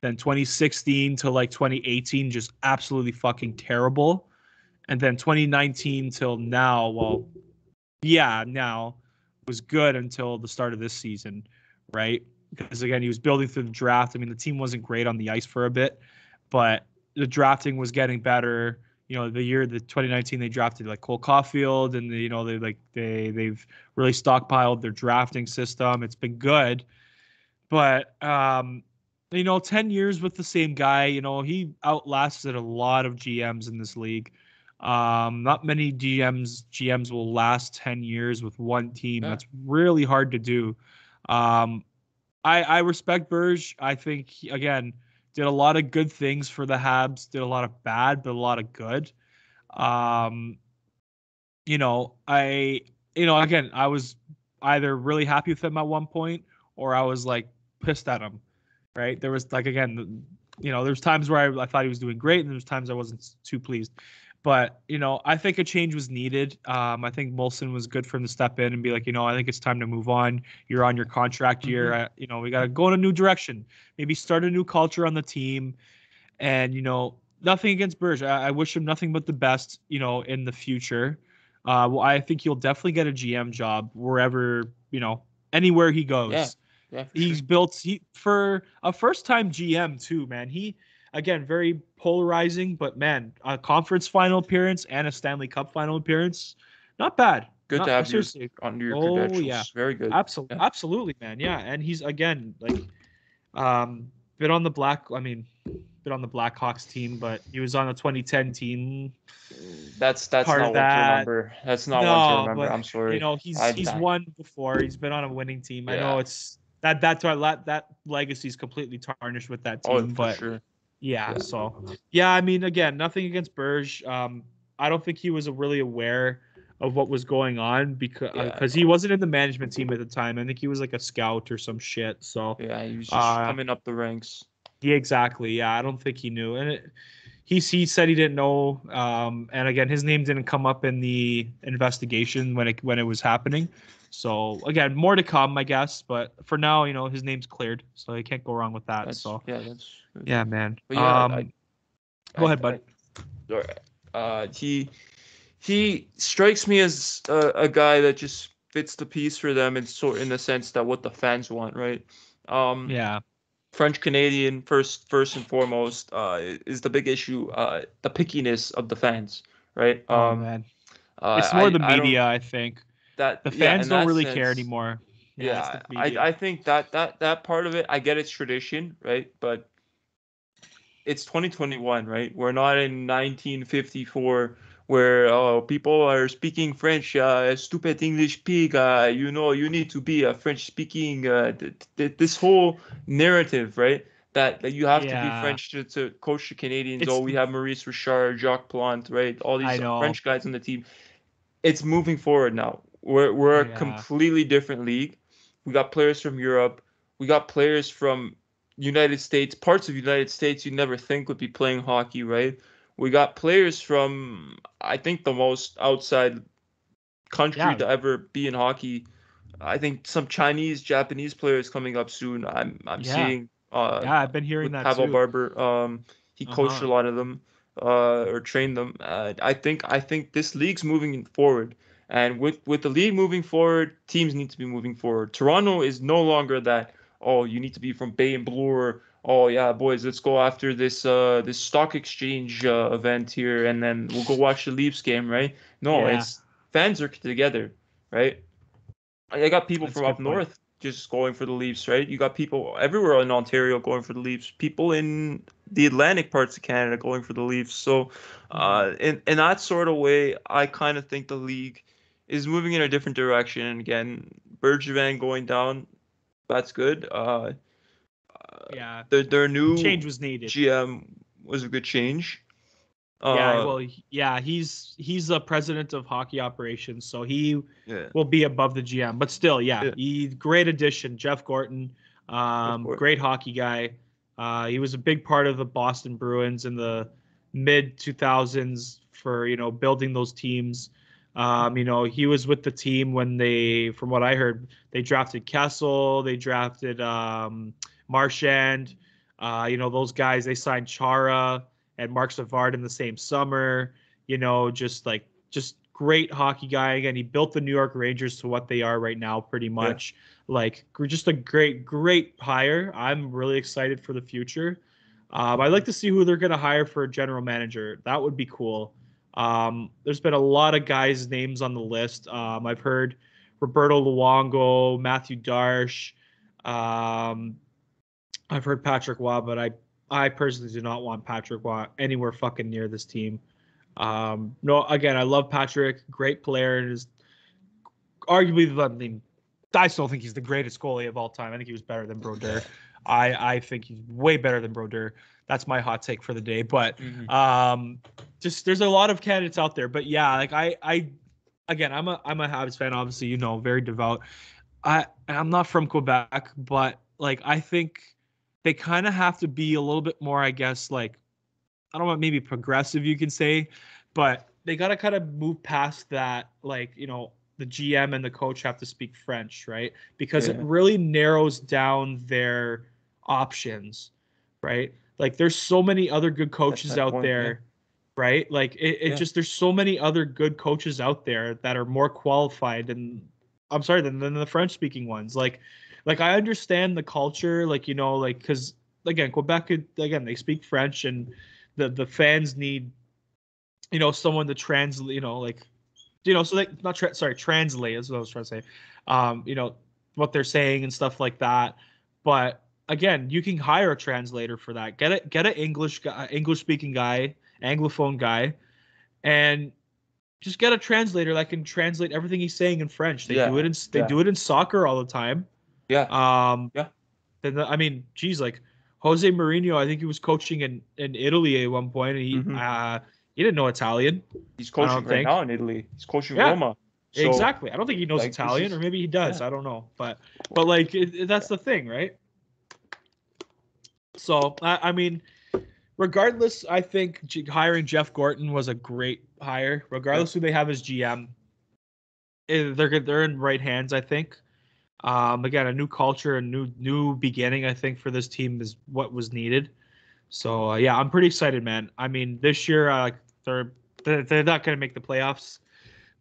Then 2016 to like 2018, just absolutely fucking terrible. And then 2019 till now, now was good until the start of this season, right? Because again, he was building through the draft. I mean, the team wasn't great on the ice for a bit, but the drafting was getting better. You know, the 2019 they drafted like Cole Caulfield, and they've really stockpiled their drafting system. It's been good, but 10 years with the same guy, he outlasted a lot of GMs in this league. Not many GMs will last 10 years with one team. Yeah. That's really hard to do. I respect Berge. I think he, again, did a lot of good things for the Habs, did a lot of bad, but a lot of good. Again, I was either really happy with him at one point or I was like pissed at him, right? There was like, again, there's times where I thought he was doing great and there's times I wasn't too pleased. But, I think a change was needed. I think Molson was good for him to step in and be like, I think it's time to move on. You're on your contract year. We got to go in a new direction. Maybe start a new culture on the team. And, nothing against Berge. I wish him nothing but the best, in the future. I think he'll definitely get a GM job wherever, anywhere he goes. Yeah, he's built for a first-time GM too, man. Again, very polarizing, but man, a conference final appearance and a Stanley Cup final appearance, not bad. Good to have under your credentials. Yeah, very good. Absolutely, man. Yeah, and he's again like, been on the Blackhawks team, but he was on a 2010 team. That's not one to remember. That's not one to remember. I'm sorry. He's won before. He's been on a winning team. Yeah. I know it's that legacy is completely tarnished with that team, but. Sure. Yeah, so I mean, again, nothing against Berge. I don't think he was really aware of what was going on because he wasn't in the management team at the time. I think he was like a scout or some shit. So yeah, he was just coming up the ranks. Yeah, exactly. Yeah, I don't think he knew, and he said he didn't know. And again, his name didn't come up in the investigation when it was happening. So again, more to come, I guess. But for now, his name's cleared, so you can't go wrong with that. That's good. Yeah, man. But yeah, go ahead, bud. He strikes me as a guy that just fits the piece for them in the sense that what the fans want, right? Yeah. French Canadian first and foremost is the big issue. The pickiness of the fans, right? Oh man, it's more the I don't media. I think that the yeah fans in don't that really care sense. anymore. Yeah, it's Yeah, the media. I think that part of it, I get it's tradition, right? But it's 2021, right? We're not in 1954 where people are speaking French, stupid English pig. You need to be a French speaking. This whole narrative, right? That you have to be Yeah, French to coach the Canadians. Oh, it's. we have Maurice Richard, Jacques Plante, right? All I these know. French guys on the team. It's moving forward now. We're a Yeah, completely different league. We got players from Europe. We got players from United States, parts of United States you never think would be playing hockey, right? We got players from I think the most outside country yeah, to ever be in hockey. I think some Chinese, Japanese players coming up soon. I'm yeah, seeing yeah. I've been hearing with that Pavel too. Barber. He Uh coached a huh. lot of them or trained them. I think this league's moving forward. And with the league moving forward, teams need to be moving forward. Toronto is no longer that, oh, you need to be from Bay and Bloor. Oh yeah, boys, let's go after this stock exchange event here, and then we'll go watch the Leafs game, right? No, Yeah, it's fans are together, right? I got people that's a from up good point. north just going for the Leafs, right? You got people everywhere in Ontario going for the Leafs. People in the Atlantic parts of Canada going for the Leafs. So, Hmm. in that sort of way, I kind of think the league is moving in a different direction. And again, Bergevin going down, that's good. Yeah, Their new change was needed. GM was a good change. Yeah, Uh, well, yeah, he's a president of hockey operations, so he yeah, will be above the GM. But still, yeah, yeah, great addition, Jeff Gorton, of course, great hockey guy. He was a big part of the Boston Bruins in the mid 2000s for building those teams. He was with the team when from what I heard, they drafted Kessel, they drafted Marchand. Those guys. They signed Chara and Marc Savard in the same summer. Just great hockey guy. Again, he built the New York Rangers to what they are right now, pretty yeah, much. Like, just a great hire. I'm really excited for the future. I'd like to see who they're going to hire for a general manager. That would be cool. There's been a lot of guys' names on the list. I've heard Roberto Luongo, Matthew Darsh. Um, I've heard Patrick Waugh, but I personally do not want Patrick Waugh anywhere fucking near this team. No, again, I love Patrick, great player, and is arguably I mean, I still think he's the greatest goalie of all time. I think he was better than Brodeur. I think he's way better than Brodeur. That's my hot take for the day. But hmm just there's a lot of candidates out there. But yeah, like I again, I'm a Habs fan, obviously, very devout. I'm not from Quebec, but like I think they kind of have to be a little bit more, I guess, like I don't know, maybe progressive, you can say, but they got to kind of move past that. Like, the GM and the coach have to speak French, right? Because it yeah, really narrows down their options, right? Like, there's so many other good that's coaches my out point. Yeah, there, right? Like, it yeah, just, there's so many other good coaches out there that are more qualified than the French speaking ones. Like I understand the culture, like, like, because again, Quebec, again, they speak French and the fans need someone to translate like so they not sorry translate is what I was trying to say what they're saying and stuff like that. But again, you can hire a translator for that. Get an English guy, English speaking guy, anglophone guy, and just get a translator that can translate everything he's saying in French. yeah, They yeah, do it in soccer all the time. yeah, um yeah. I mean, geez, like Jose Mourinho, I think he was coaching in Italy at one point, and hmm he didn't know Italian. He's I coaching don't right think. now in Italy. He's coaching Yeah, Roma. So exactly. I don't think he knows like this Italian, or is maybe he does. yeah. I don't know, but like that's the thing, right? So I mean, regardless, I think hiring Jeff Gorton was a great hire. Yeah. Regardless who they have as GM, they're in right hands, I think. Again, a new culture, a new beginning, I think, for this team is what was needed. So yeah, I'm pretty excited, man. I mean, this year they're not going to make the playoffs,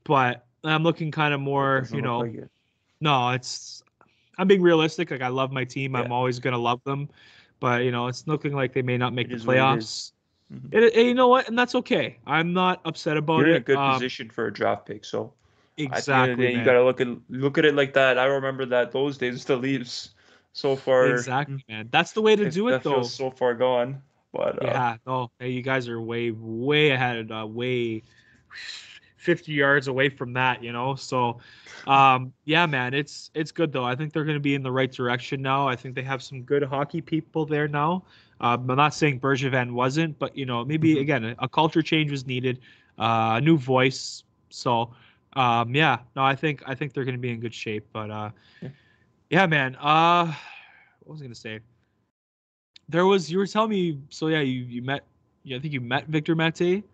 but I'm looking kind of more, Doesn't look like it. No, I'm being realistic. Like, I love my team. Yeah. I'm always going to love them. But, it's looking like they may not make the is what it playoffs. Mm-hmm. You know what? And that's okay. I'm not upset about You're it. in a good position for a draft pick. So exactly, at the end of the day, you got to look at it like that. I remember that those days the Leafs so far. Exactly, man. That's the way to do it, that though. feels so far gone. But yeah, no. Hey, you guys are way ahead, way 50 yards away from that, So, yeah, man, it's good though. I think they're going to be in the right direction now. I think they have some good hockey people there now. I'm not saying Bergevin wasn't, but maybe again a culture change was needed, a new voice. So, yeah, no, I think they're going to be in good shape. But yeah, man. What was I going to say? You were telling me, so yeah, you met, I think you met Victor Mete.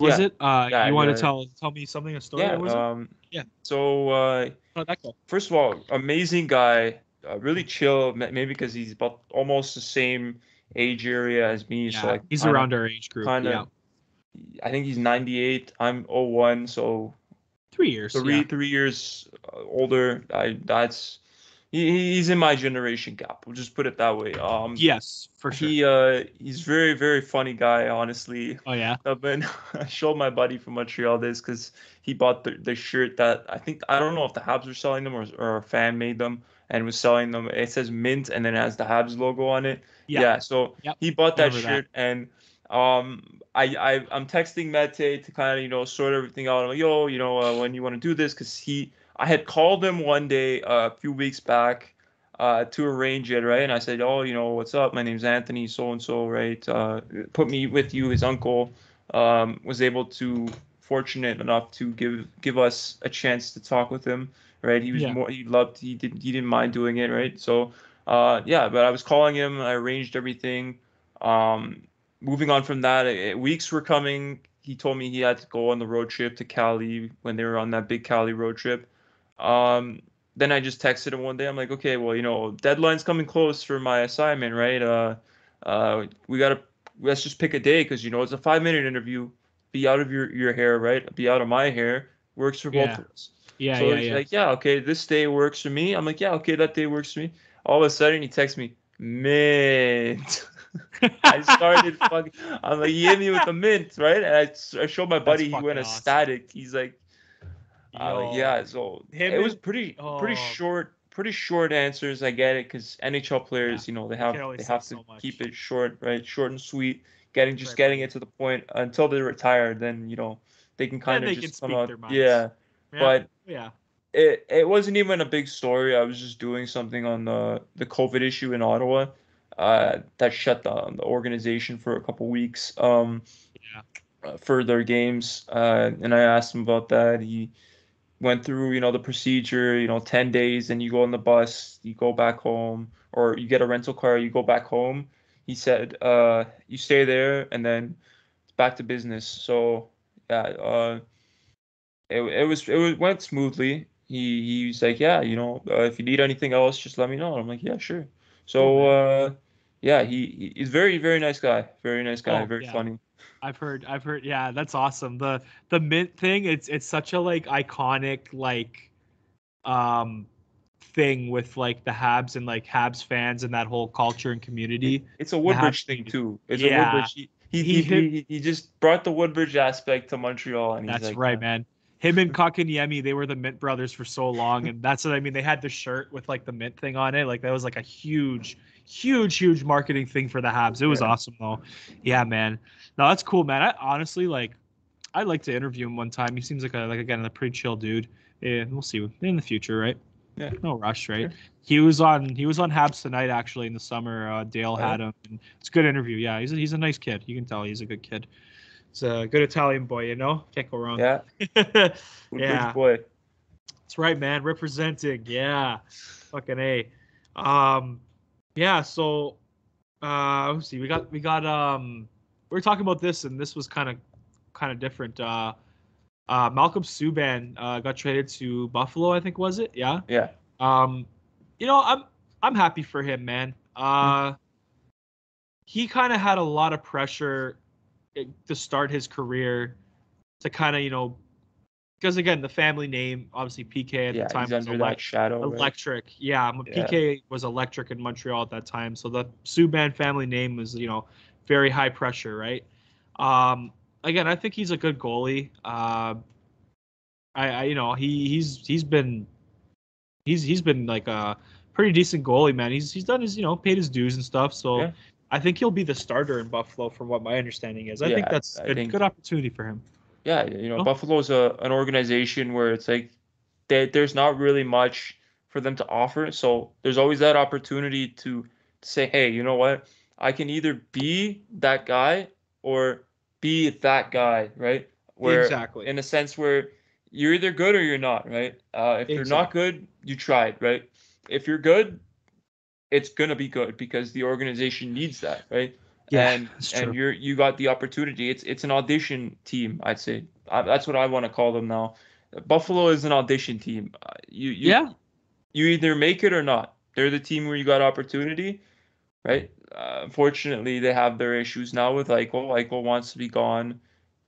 Was it? You want to tell me something, a story? Yeah. Was it? Yeah. So that guy. First of all, amazing guy, really chill. Maybe because he's about almost the same age area as me. Yeah, So like he's around our age group. Yeah. I think he's 98. I'm 01, so 3 years. 3 years older. He's in my generation gap. We'll just put it that way. Yes, for sure. He's very, very funny guy, honestly. Oh yeah. I showed my buddy from Montreal this because he bought the shirt that I don't know if the Habs were selling them or a fan made them and was selling them. It says Mint and then it has the Habs logo on it. Yeah. So he bought that shirt and I'm texting Mete to kind of sort everything out. I'm like, yo, when you want to do this, because I had called him one day a few weeks back to arrange it, right? And I said, oh, what's up? My name's Anthony, so and so, right? Put me with you. His uncle was fortunate enough to give us a chance to talk with him, right? He didn't mind doing it, right? So but I was calling him. I arranged everything. Moving on from that, weeks were coming. He told me he had to go on the road trip to Cali when they were on that big Cali road trip. Then I just texted him one day. I'm like, okay, well, deadline's coming close for my assignment, right? Let's just pick a day because it's a 5-minute interview. Be out of your hair, right? Be out of my hair. Works for both of us. Yeah, so he's like, yeah, okay, this day works for me. I'm like, yeah, okay, that day works for me. All of a sudden, he texts me, Mint. I started fucking. I'm like, he hit me with the Mint, right? And I showed my buddy. He went ecstatic. He's like, yeah. So it was pretty short answers. I get it because NHL players, they have to keep it short, right? Short and sweet. Getting it to the point until they retire. Then they can kind of just come out. Yeah. But it wasn't even a big story. I was just doing something on the COVID issue in Ottawa. That shut down the organization for a couple weeks for their games. And I asked him about that. He went through, the procedure, 10 days, and you go on the bus, you go back home, or you get a rental car, you go back home. He said, you stay there, and then it's back to business. So, yeah, it went smoothly. He's like, yeah, if you need anything else, just let me know. And I'm like, yeah, sure. So, yeah, he's very, very nice guy. Very nice guy. Very funny. I've heard. Yeah, that's awesome. The Mint thing. It's such a iconic thing with the Habs and Habs fans and that whole culture and community. It's a Woodbridge thing too. It's a Woodbridge. He just brought the Woodbridge aspect to Montreal, and that's right, man. Him and Kotkaniemi, they were the Mint brothers for so long, and that's what I mean. They had the shirt with the Mint thing on it. That was a huge marketing thing for the Habs. It was awesome though. Yeah, man. No, that's cool, man. I honestly I'd like to interview him one time. He seems again a pretty chill dude. Yeah, we'll see in the future, right? Yeah. No rush, right? Sure. He was on Habs Tonight actually in the summer. Dale had him. And it's a good interview. Yeah, he's a nice kid. You can tell he's a good kid. He's a good Italian boy, can't go wrong. Yeah. Yeah. Boy. That's right, man. Representing. Yeah. Fucking A. Yeah, so let's see. We got we were talking about this, and this was kind of different. Malcolm Subban got traded to Buffalo, I think, was it? Yeah. Yeah. I'm happy for him, man. He kind of had a lot of pressure to start his career, to kind of because again, the family name, obviously PK at the time he's was under that shadow. Electric. Right? Yeah, PK was electric in Montreal at that time. So the Subban family name was, very high pressure, right? Again, I think he's a good goalie. He's been like a pretty decent goalie, man. He's done his, paid his dues and stuff. So I think he'll be the starter in Buffalo, from what my understanding is. I think that's good opportunity for him. Yeah, Buffalo's an organization where it's like there's not really much for them to offer. So there's always that opportunity to say, hey, you know what? I can either be that guy or be that guy, right? Where exactly, in a sense where you're either good or you're not, right? If you're not good, you tried, right? If you're good, it's gonna be good because the organization needs that, right? Yeah, and you got the opportunity. It's an audition team, I'd say. That's what I want to call them now. Buffalo is an audition team. You either make it or not. They're the team where you got opportunity, right? Unfortunately, they have their issues now with Eichel. Eichel wants to be gone.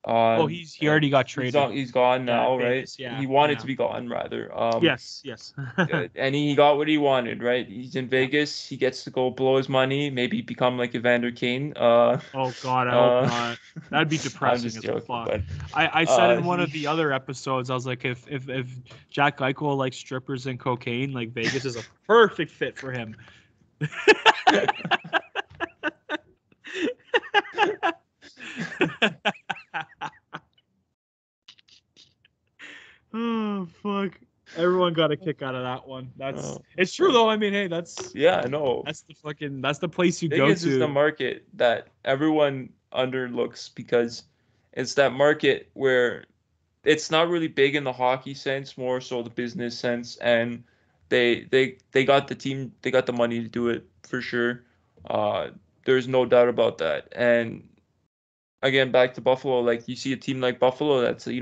He already got traded. He's gone now, Vegas, right? He wanted to be gone, rather. Yes. And he got what he wanted, right? He's in Vegas. He gets to go blow his money, maybe become like Evander Kane. Oh God, I hope not. That'd be depressing as fuck. But I said in one of the other episodes, I was like, if Jack Eichel likes strippers and cocaine, like Vegas is a perfect fit for him. Oh fuck! Everyone got a kick out of that one. It's true though. I mean, hey, that's I know. That's the place you go to. Vegas is the market that everyone underlooks because it's that market where it's not really big in the hockey sense, more so the business sense, and they got the team, they got the money to do it for sure. There's no doubt about that. And again, back to Buffalo, like you see a team like Buffalo that's a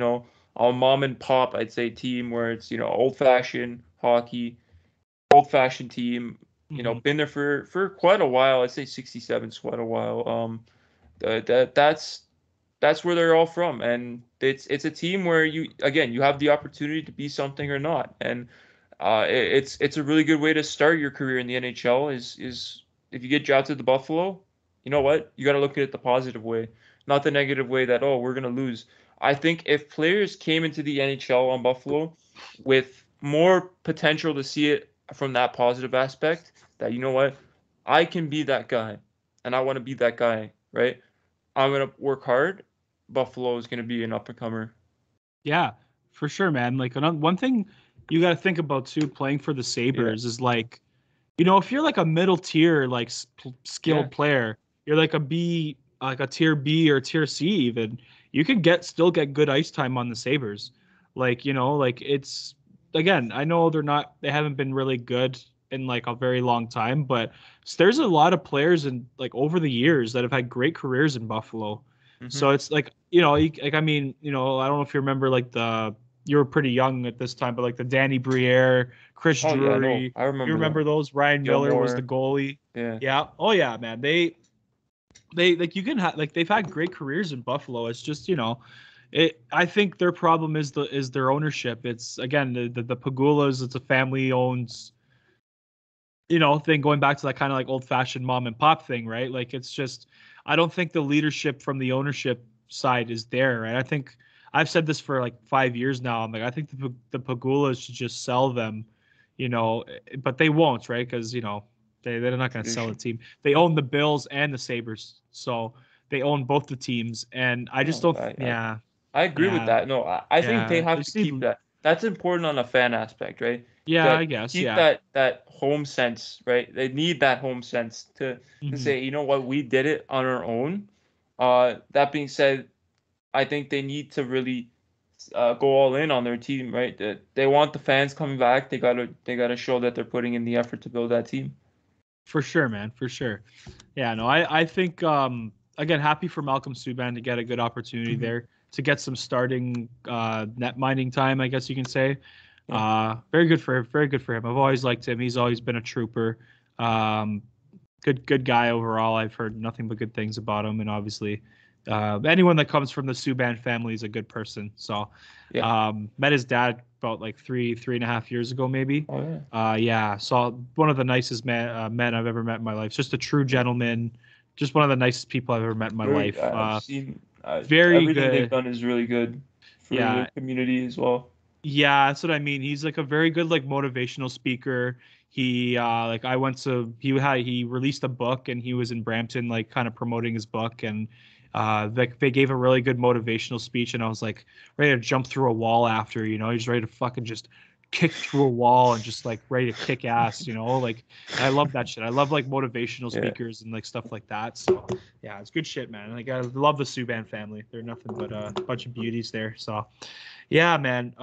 mom and pop, I'd say, team where it's old fashioned hockey, old fashioned team. Been there for quite a while. I'd say 67 is quite a while. That's where they're all from, and it's a team where you have the opportunity to be something or not, and it's a really good way to start your career in the NHL. Is if you get drafted to Buffalo, you know what, you got to look at it the positive way, not the negative way that we're gonna lose. I think if players came into the NHL on Buffalo with more potential to see it from that positive aspect, that you know what, I can be that guy, and I want to be that guy, right? I'm gonna work hard. Buffalo is gonna be an up and comer. Yeah, for sure, man. Like one thing you got to think about too, playing for the Sabres is like, if you're like a middle tier, like skilled player, you're like a B, like a tier B or tier C even. You can still get good ice time on the Sabres. Like, like it's, again, I know they haven't been really good in like a very long time, but there's a lot of players in like over the years that have had great careers in Buffalo. Mm-hmm. So it's like, I don't know if you remember like you were pretty young at this time, but like the Danny Briere, Chris Drury, yeah, no, I remember. You remember those? Ryan Miller was the goalie. Yeah. Yeah. Oh yeah, man. They like you can have like they've had great careers in Buffalo. It's just I think their problem is their ownership. It's again the Pagulas. It's a family owns thing, going back to that kind of like old fashioned mom and pop thing, right? Like it's just I don't think the leadership from the ownership side is there, right? I think I've said this for like 5 years now. I'm like I think the Pagulas should just sell them, but they won't, right? Because they're not going to sell a team. They own the Bills and the Sabres, so they own both the teams. And I just I agree with that. No, I think they have to keep that. That's important on a fan aspect, right? Yeah, I guess. Keep that home sense, right? They need that home sense to say, you know what, we did it on our own. That being said, I think they need to really go all in on their team, right? They want the fans coming back. They gotta show that they're putting in the effort to build that team. For sure, man. For sure. Yeah, no, I think, again, happy for Malcolm Subban to get a good opportunity there, to get some starting net mining time, I guess you can say. Very good for him. I've always liked him. He's always been a trooper. Good guy overall. I've heard nothing but good things about him. And obviously, anyone that comes from the Subban family is a good person. So, met his dad about like 3.5 years ago, maybe. Oh, yeah. Yeah. So one of the nicest men I've ever met in my life. Just a true gentleman. Just one of the nicest people I've ever met in my life. I've seen very everything good. they've done is really good for the community as well. Yeah, that's what I mean. He's like a very good like motivational speaker. He he released a book and he was in Brampton like kind of promoting his book, and like they gave a really good motivational speech, and I was like ready to jump through a wall after, he's ready to fucking just kick through a wall and just like ready to kick ass, like I love that shit. I love like motivational speakers and like stuff like that. So yeah, it's good shit, man. Like I love the Subban family. They're nothing but a bunch of beauties there. So yeah, man.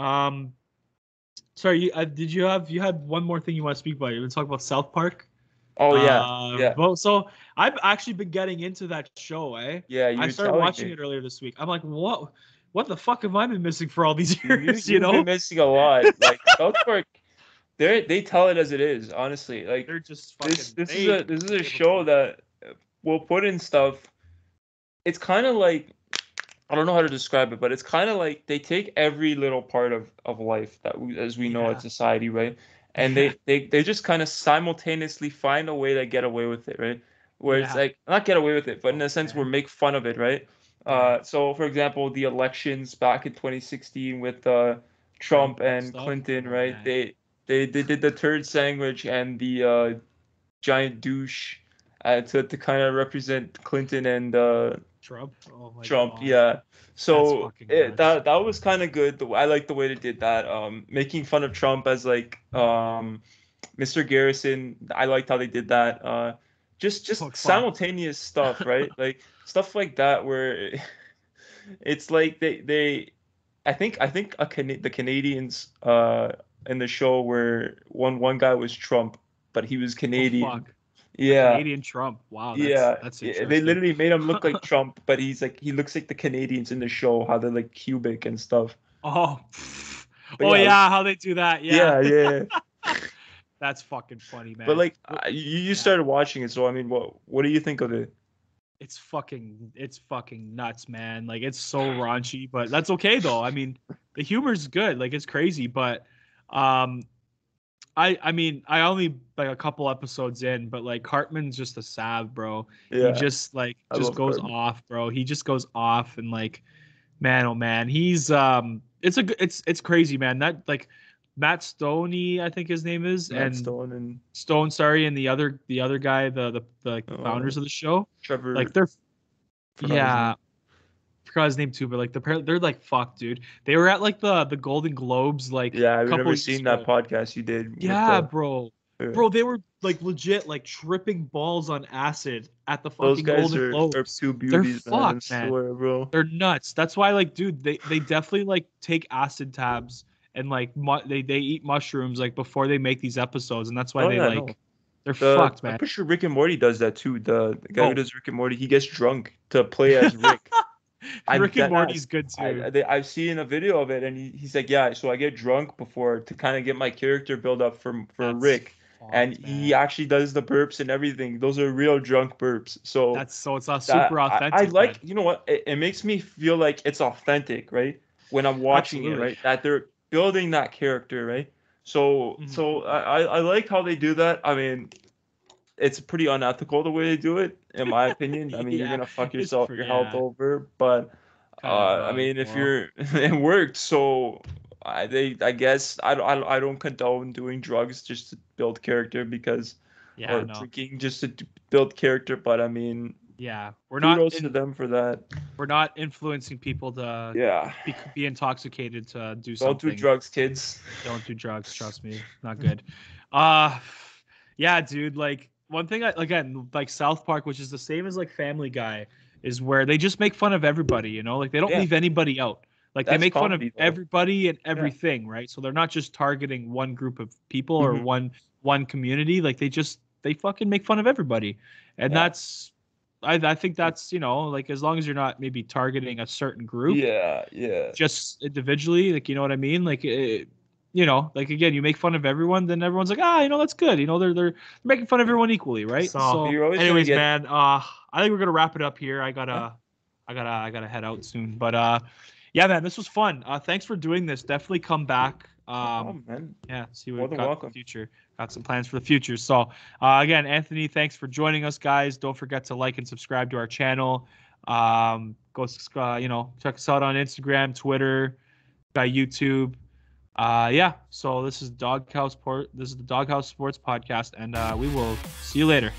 Sorry, you had one more thing you want to speak about? You want to talk about South Park? Oh yeah. Well, so I've actually been getting into that show, eh? Yeah, I started watching it earlier this week. I'm like, what the fuck have I been missing for all these years? You've been missing a lot. Like South Park, they tell it as it is. Honestly, like they're just fucking. This is a show that will put in stuff. It's kind of like, I don't know how to describe it, but it's kind of like they take every little part of life that as we know in society, right? And they just kind of simultaneously find a way to get away with it, right? Where it's like, not get away with it, but in a sense, we're make fun of it, right? So for example, the elections back in 2016 with Trump and Clinton, right? They did the turd sandwich and the giant douche to kind of represent Clinton and Trump. Oh my Trump, God. yeah. So that was kind of good. I like the way they did that. Making fun of Trump as like Mr. Garrison. I liked how they did that. Just simultaneous stuff, right? Like stuff like that where it's like they I think the Canadians in the show where one guy was Trump, but he was Canadian. Oh, fuck. Yeah. Canadian Trump. Wow. That's interesting. They literally made him look like Trump, but he looks like the Canadians in the show, how they're like cubic and stuff. Oh. Yeah, how they do that. Yeah. That's fucking funny, man. But like you started watching it, so I mean, what do you think of it? It's fucking nuts, man. Like it's so raunchy, but that's okay though. I mean, the humor's good. Like it's crazy, but I mean, I only like a couple episodes in, but like Cartman's just a sav, bro. Yeah. He just goes off, bro. He just goes off, and like, man, oh man, he's it's crazy, man. That like Matt Stoney, I think his name is, Stone, sorry, and the other guy, the founders of the show, Trevor, like they're forgot his name too, but like they're like, fuck, dude. They were at like the Golden Globes, like I've never seen that podcast you did. Yeah, bro. Yeah. Bro, they were like legit like tripping balls on acid at the fucking Golden Globes. Are two beauties, they're fucked, man. Swear, bro. They're nuts. That's why, like, dude, they definitely like take acid tabs and like they eat mushrooms like before they make these episodes, and that's why they're fucked, man. I'm pretty sure Rick and Morty does that too. The guy who does Rick and Morty, he gets drunk to play as Rick. Rick and Morty's good too. I've seen a video of it, and he's like, yeah, so I get drunk before to kind of get my character build up for Rick, and he actually does the burps and everything. Those are real drunk burps. So it's not super authentic. I like, you know what? It makes me feel like it's authentic, right? When I'm watching it, right? That they're building that character, right? So I like how they do that. I mean, it's pretty unethical the way they do it, in my opinion. I mean, you're gonna fuck your health over, but I mean, if it worked. So I guess I don't condone doing drugs just to build character drinking just to build character. But I mean, we're not kudos to them for that. We're not influencing people to be intoxicated to do something. Don't do drugs, kids. Don't do drugs. Trust me, not good. Dude. Like one thing, like South Park, which is the same as like Family Guy, is where they just make fun of everybody. You know, like they don't leave anybody out. Like they make fun of everybody and everything, right? So they're not just targeting one group of people or one community. Like they fucking make fun of everybody, and that's. I think that's, like as long as you're not maybe targeting a certain group. Just individually, like, you know what I mean? Like, like again, you make fun of everyone, then everyone's like, that's good. They're making fun of everyone equally, right? So anyways, man, I think we're gonna wrap it up here. I gotta I gotta head out soon. But yeah, man, this was fun. Thanks for doing this. Definitely come back. Man. Yeah, see what we've got welcome. in the future. Got some plans for the future. So again, Anthony, thanks for joining us, guys. Don't forget to like and subscribe to our channel. Go check us out on Instagram, Twitter, by YouTube. Yeah. So this is the Dawghouse Sports Podcast, and we will see you later.